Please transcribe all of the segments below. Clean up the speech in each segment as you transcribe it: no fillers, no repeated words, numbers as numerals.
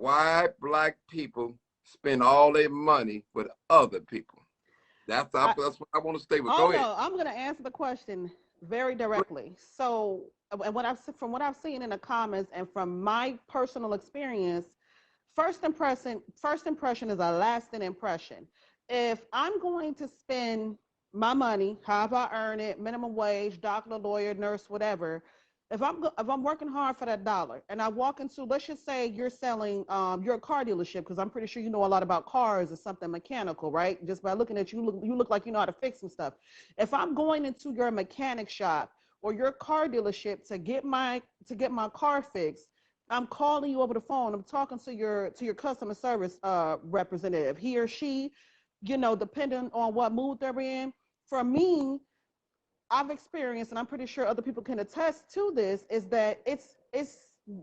why black people spend all their money with other people. That's what I want to stay with. Oh Go ahead. no, I'm going to answer the question very directly. So, and from what I've seen in the comments and from my personal experience, first impression is a lasting impression. If I'm going to spend my money, however I earn it, minimum wage, doctor, lawyer, nurse, whatever, if I'm working hard for that dollar, and I walk into, let's just say you're selling, you're a car dealership, because I'm pretty sure you know a lot about cars or something mechanical, right? Just by looking at you, you look like you know how to fix some stuff. If I'm going into your mechanic shop or your car dealership to get my car fixed, I'm calling you over the phone. I'm talking to your customer service representative. He or she, depending on what mood they're in. For me, I've experienced, and I'm pretty sure other people can attest to this, is that it's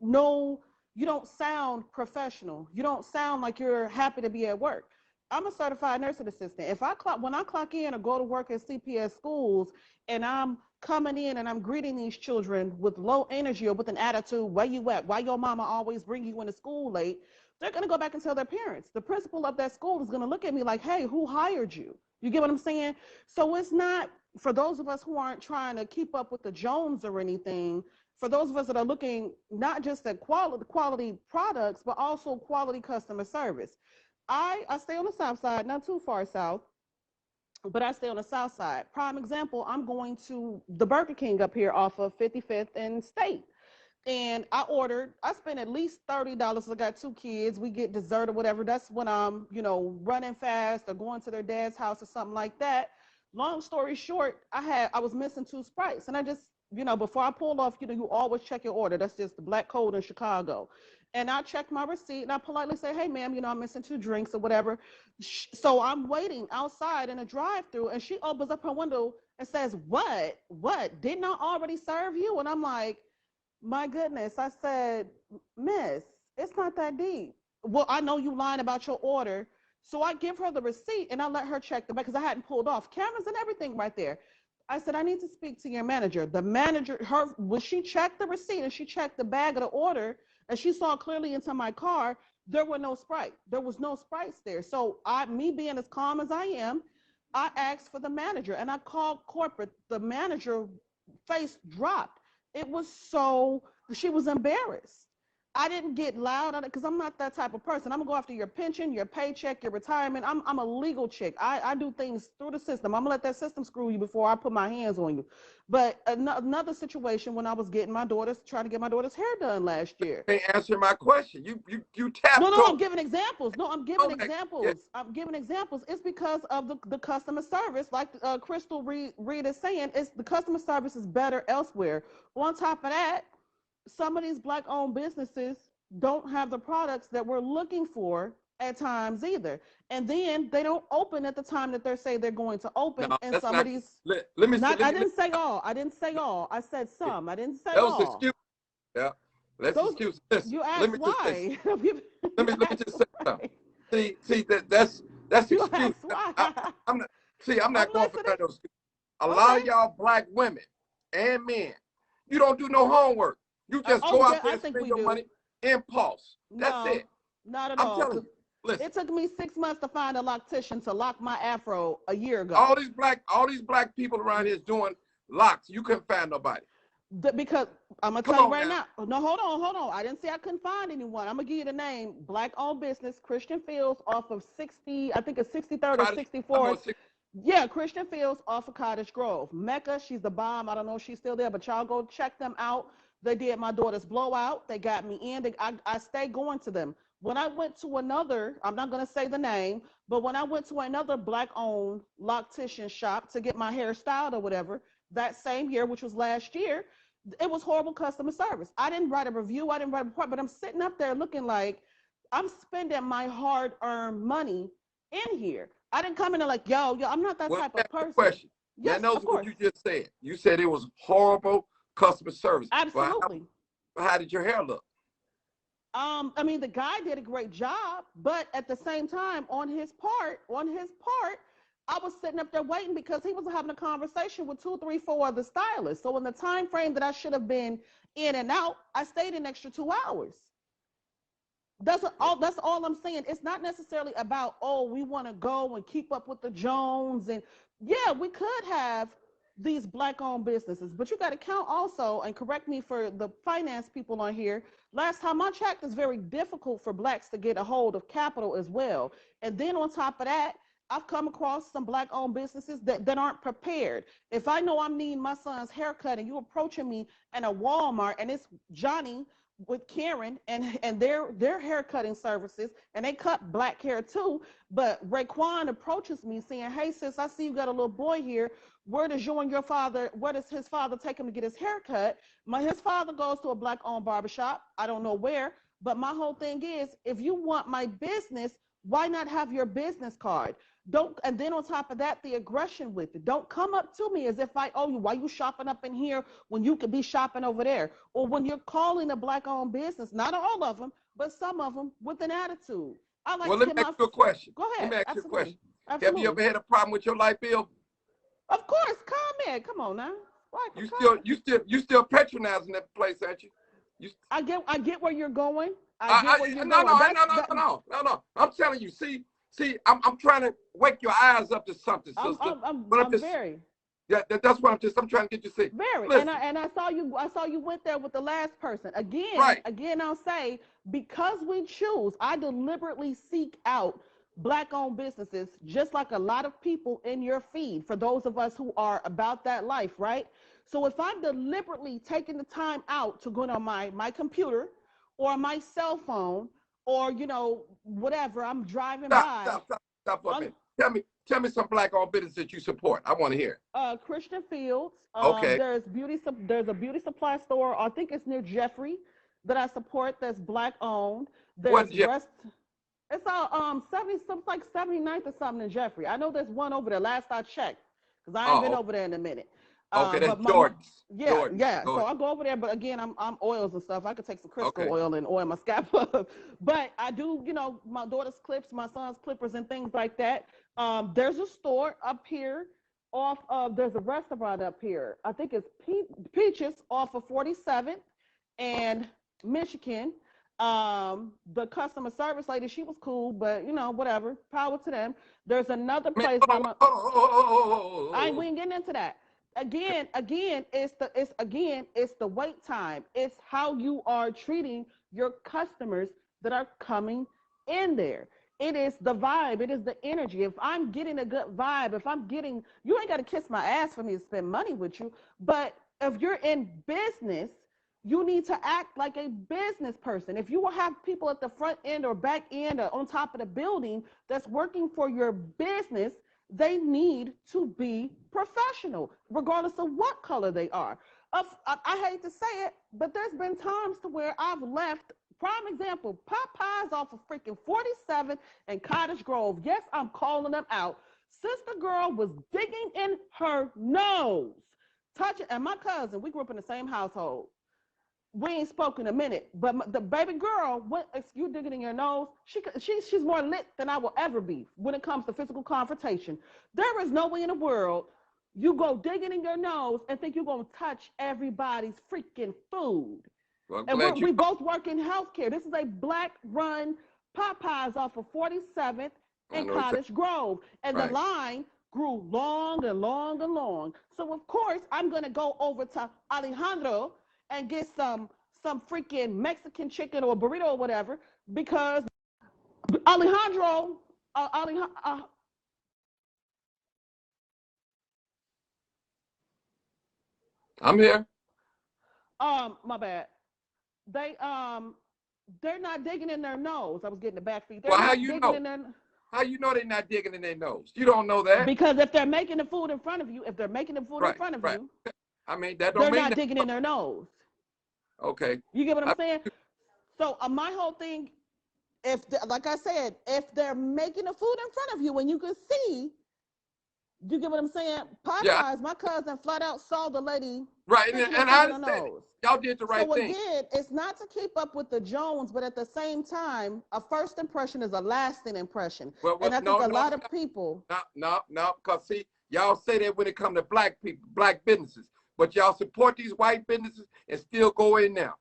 no, you don't sound professional. You don't sound like you're happy to be at work. I'm a certified nursing assistant. When I clock in or go to work at CPS schools, and I'm coming in and I'm greeting these children with low energy or with an attitude, where you at? Why your mama always bring you into school late? They're gonna go back and tell their parents. The principal of that school is gonna look at me like, hey, who hired you? You get what I'm saying? So it's not, for those of us who aren't trying to keep up with the Jones or anything, for those of us that are looking not just at quality products, but also quality customer service. I stay on the south side, not too far south, but I stay on the south side. Prime example, I'm going to the Burger King up here off of 55th and State. And I spent at least $30. I got two kids. We get dessert or whatever. That's when I'm, running fast or going to their dad's house or something like that. Long story short, I was missing two Sprites. And I just, before I pulled off, you always check your order. That's just the black code in Chicago. And I checked my receipt and I politely say, hey, ma'am, I'm missing two drinks or whatever. So I'm waiting outside in a drive through, and she opens up her window and says, What? Didn't I already serve you? And I'm like, my goodness. I said, Miss, it's not that deep. Well, I know you lying about your order. So I give her the receipt and I let her check the bag because I hadn't pulled off cameras and everything right there. I said, I need to speak to your manager. The manager, when she checked the receipt and she checked the bag of the order and she saw clearly into my car, there were no Sprite. There was no Sprites there. So me being as calm as I am, I asked for the manager and I called corporate. The manager face dropped. It was so, she was embarrassed. I didn't get loud on it because I'm not that type of person. I'm gonna go after your pension, your paycheck, your retirement. I'm a legal chick. I do things through the system. I'm gonna let that system screw you before I put my hands on you. But another situation when I was trying to get my daughter's hair done last year. You ain't answer my question. You No, tapped no, I'm on. giving examples. No, I'm giving Oh my, yeah. examples. I'm giving examples. It's because of the customer service. Like Crystal Reed is saying, it's the customer service is better elsewhere. On top of that, some of these black-owned businesses don't have the products that we're looking for at times either. And then they don't open at the time that they say they're going to open. No, And that's some of not. these, Let me not, I let me. didn't say all. I didn't say all. I said some. I didn't say That was all. excuse. Yeah, that's Those, excuse. Listen, you let asked me just say. why. Let me Asked just say something. why. See that's You excuse. asked why. I'm not. See, I'm I'm not going for listening. none of those. A lot Okay. of y'all black women and men, you don't do no homework. You just Oh go yeah, out there I and think spend we your do. money impulse. That's No, it. not at I'm all. telling 'Cause you. Listen, it took me 6 months to find a loctician to lock my afro a year all ago. these black people around here is doing locks. You couldn't find nobody. Because I'm gonna Come tell you on right now. now. No, hold on. I didn't say I couldn't find anyone. I'm gonna give you the name. Black-owned business, Christian Fields, off of 60. I think it's 63rd or Cottage. I'm on 64th. six. Yeah, Christian Fields off of Cottage Grove. Mecca, she's the bomb. I don't know if she's still there, but y'all go check them out. They did my daughter's blowout. They got me in. I stay going to them. When I went to another, I'm not going to say the name, but when I went to another black-owned loctician shop to get my hair styled or whatever, that same year, which was last year, it was horrible customer service. I didn't write a review. I didn't write a report, but I'm sitting up there looking like I'm spending my hard-earned money in here. I didn't come in there like, yo, I'm not that Well, type let me of ask you a person. question. Now, Yes, knows of what course. you just said. You said it was horrible customer service. Well, Absolutely. how did your hair look? I mean, the guy did a great job, but at the same time, on his part, I was sitting up there waiting because he was having a conversation with two, three, four other stylists. So in the time frame that I should have been in and out, I stayed an extra 2 hours. That's all I'm saying. It's not necessarily about, oh, we want to go and keep up with the Jones. And yeah, we could have these black-owned businesses, but you got to count also, and correct me for the finance people on here. Last time I checked, it's very difficult for blacks to get a hold of capital as well. And then on top of that, I've come across some black-owned businesses that aren't prepared. If I know I'm needing my son's haircut and you approaching me in a Walmart and it's Johnny with Karen and their hair cutting services, and they cut black hair too, but Raekwon approaches me saying, hey sis, I see you got a little boy here. Where does his father take him to get his hair cut? His father goes to a black-owned barbershop. I don't know where, but my whole thing is, if you want my business, why not have your business card? And then on top of that, the aggression with it. Don't come up to me as if I owe you. Why you shopping up in here when you could be shopping over there? Or when you're calling a black-owned business, not all of them, but some of them, with an attitude. Well, let me ask you a question. Go ahead. Let me ask you a question. Absolutely. Have you ever had a problem with your light bill? Of course, comment. Come on now. You still patronizing that place, aren't you? I get where you're going. No. I'm telling you. See, I'm trying to wake your eyes up to something, sister. That's what I'm trying to get you to see. Very. Listen. And I saw you went there with the last person. Again, I'll say, because we choose, I deliberately seek out black-owned businesses, just like a lot of people in your feed, for those of us who are about that life, right? So if I'm deliberately taking the time out to go on my computer or my cell phone, or whatever, I'm driving by. Stop for a minute. Tell me some black-owned business that you support. I want to hear. Christian Fields. Okay. There's a beauty supply store, I think it's near Jeffrey, that I support, that's black-owned. It's all 79th or something in Jeffrey. I know there's one over there. Last I checked, because I ain't been over there in a minute. Okay, that's Jordan's. Yeah. So I'll go over there, but again, I'm oils and stuff. I could take some Crisco oil and oil my scalp up. But I do, my daughter's clips, my son's clippers, and things like that. There's a store up here there's a restaurant up here. I think it's Peaches off of 47th and Michigan. The customer service lady, she was cool, but whatever, power to them. There's another place. We ain't getting into that. Again, it's the wait time. It's how you are treating your customers that are coming in there. It is the vibe. It is the energy. If I'm getting a good vibe, you ain't got to kiss my ass for me to spend money with you. But if you're in business, you need to act like a business person. If you will have people at the front end or back end or on top of the building that's working for your business, they need to be professional, regardless of what color they are. I hate to say it, but there's been times to where I've left. Prime example, Popeyes off of freaking 47 and Cottage Grove. Yes, I'm calling them out. Sister girl was digging in her nose, touching, and my cousin, we grew up in the same household. We ain't spoken a minute, but the baby girl, you digging in your nose, she's more lit than I will ever be when it comes to physical confrontation. There is no way in the world you go digging in your nose and think you're going to touch everybody's freaking food. Well, and we both work in healthcare. This is a black-run Popeyes off of 47th and Cottage Grove. And the line grew long and long and long. So, of course, I'm going to go over to Alejandro and get some freaking Mexican chicken or burrito or whatever, because Alejandro, I'm here. My bad. They're not digging in their nose. I was getting the back feet. Well, how you know? How you know they're not digging in their nose? You don't know that. Because if they're making the food in front of you, I mean, that don't mean they're not digging in their nose. Okay. You get what I'm saying? So my whole thing, like I said, if they're making the food in front of you and you can see, you get what I'm saying? Popeyes, my cousin flat out saw the lady. Right, and I understand. Y'all did the right thing. So again, it's not to keep up with the Jones, but at the same time, a first impression is a lasting impression. And I think a lot of people. No, because see, y'all say that when it comes to black people, black businesses, but y'all support these white businesses and still go in now.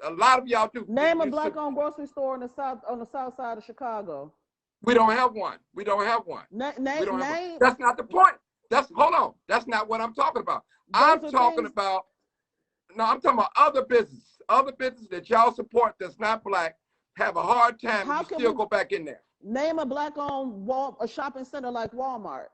A lot of y'all do. Name a black-owned grocery store on the south side of Chicago. We don't have one. We don't have one. Name. That's not the point. Hold on. That's not what I'm talking about. I'm talking about other businesses. Other businesses that y'all support that's not black have a hard time and you still go back in there. Name a black-owned a shopping center like Walmart.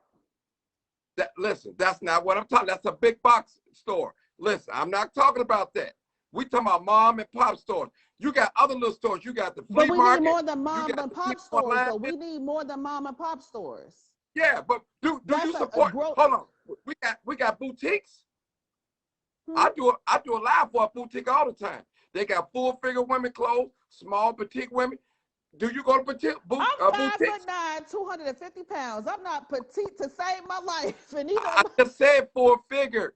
Listen, that's not what I'm talking. That's a big box store. Listen, I'm not talking about that. We talking about mom and pop stores. You got other little stores. You got the flea market. But we need more than mom and pop stores, though. We need more than mom and pop stores. Yeah, but do you support? Hold on. We got boutiques. I do a live for a boutique all the time. They got full figure women clothes, small petite women. Do you go to boutique? I'm 5'9", 250 pounds. I'm not petite to save my life. And I just said full figure.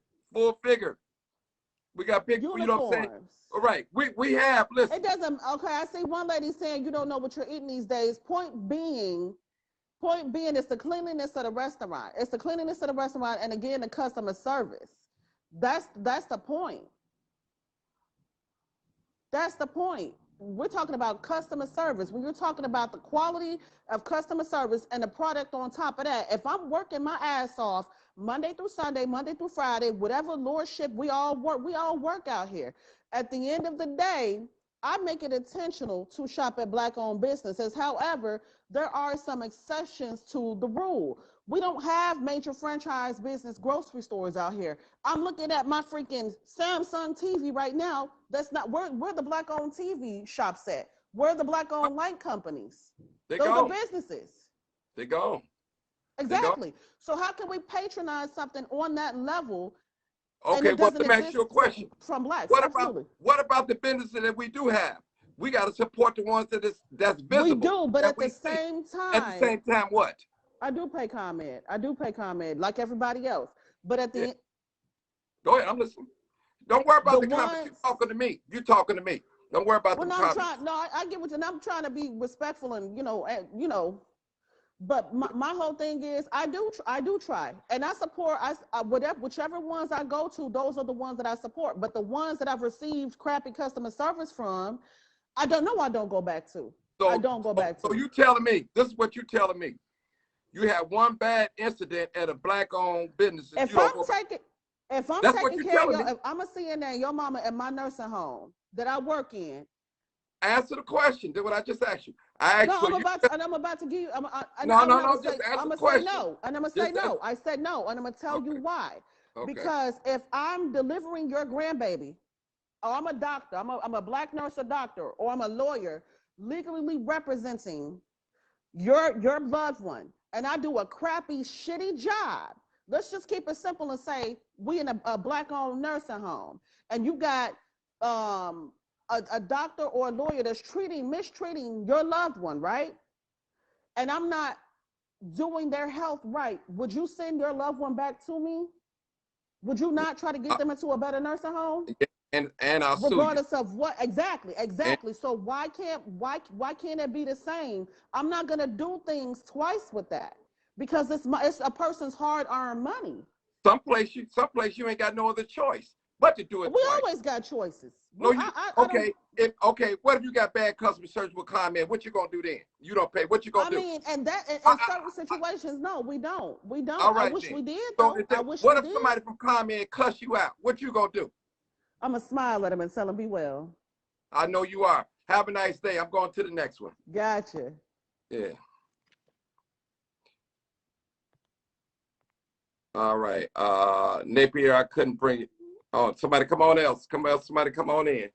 We got big, uniforms. You know what I'm saying? All right, we have, listen. It doesn't, okay, I see one lady saying you don't know what you're eating these days. Point being, it's the cleanliness of the restaurant. It's the cleanliness of the restaurant, and again, the customer service. That's the point. That's the point. We're talking about customer service. When you're talking about the quality of customer service and the product on top of that, if I'm working my ass off Monday through Sunday, Monday through Friday, whatever lordship we all work out here. At the end of the day, I make it intentional to shop at black-owned businesses. However, there are some exceptions to the rule. We don't have major franchise business grocery stores out here. I'm looking at my freaking Samsung TV right now. That's not where the black-owned TV shops at. Where the black-owned light companies? Those are businesses. They go. Exactly. So how can we patronize something on that level? Okay, well, let me ask you a question. From blacks. What about the businesses that we do have? We got to support the ones that's visible. We do, but at the same time, what? I do pay comment. Like everybody else. But at the end, go ahead, I'm listening. Don't worry about the comments. You're talking to me. Don't worry about the comments. I get what you're. I'm trying to be respectful and But my whole thing is I do try, and I support whichever ones I go to. Those are the ones that I support. But the ones that I've received crappy customer service from, I don't go back to. So you telling me, this is what you telling me. You have one bad incident at a black-owned business. If I'm taking care of you, if I'm a CNA, your mama at my nursing home that I work in. Answer the question. Did what I just asked you. I'm about to give you. I'm gonna say no, and I'm gonna say no. I said no, and I'm gonna tell you why. Okay. Because if I'm delivering your grandbaby, or I'm a doctor, I'm a black nurse or doctor, or I'm a lawyer, legally representing your loved one, and I do a crappy, shitty job. Let's just keep it simple and say we in a black-owned nursing home, and you got a doctor or a lawyer that's mistreating your loved one, right? And I'm not doing their health right. Would you send your loved one back to me? Would you not try to get them into a better nursing home? And I'll sue you. Regardless of what, exactly. So why can't it be the same? I'm not gonna do things twice with that because it's a person's hard-earned money. Someplace you ain't got no other choice but to do it. We twice. Always got choices. No, what if you got bad customer service with comment? What you gonna do then? You don't pay. What you gonna do? I mean, and that in certain situations, no, we don't. All right, I wish we did. What if somebody from comment cuss you out? What you gonna do? I'm gonna smile at them and tell them be well. I know you are. Have a nice day. I'm going to the next one. Gotcha. Yeah. All right. Napier, I couldn't bring it. Oh, somebody come on in.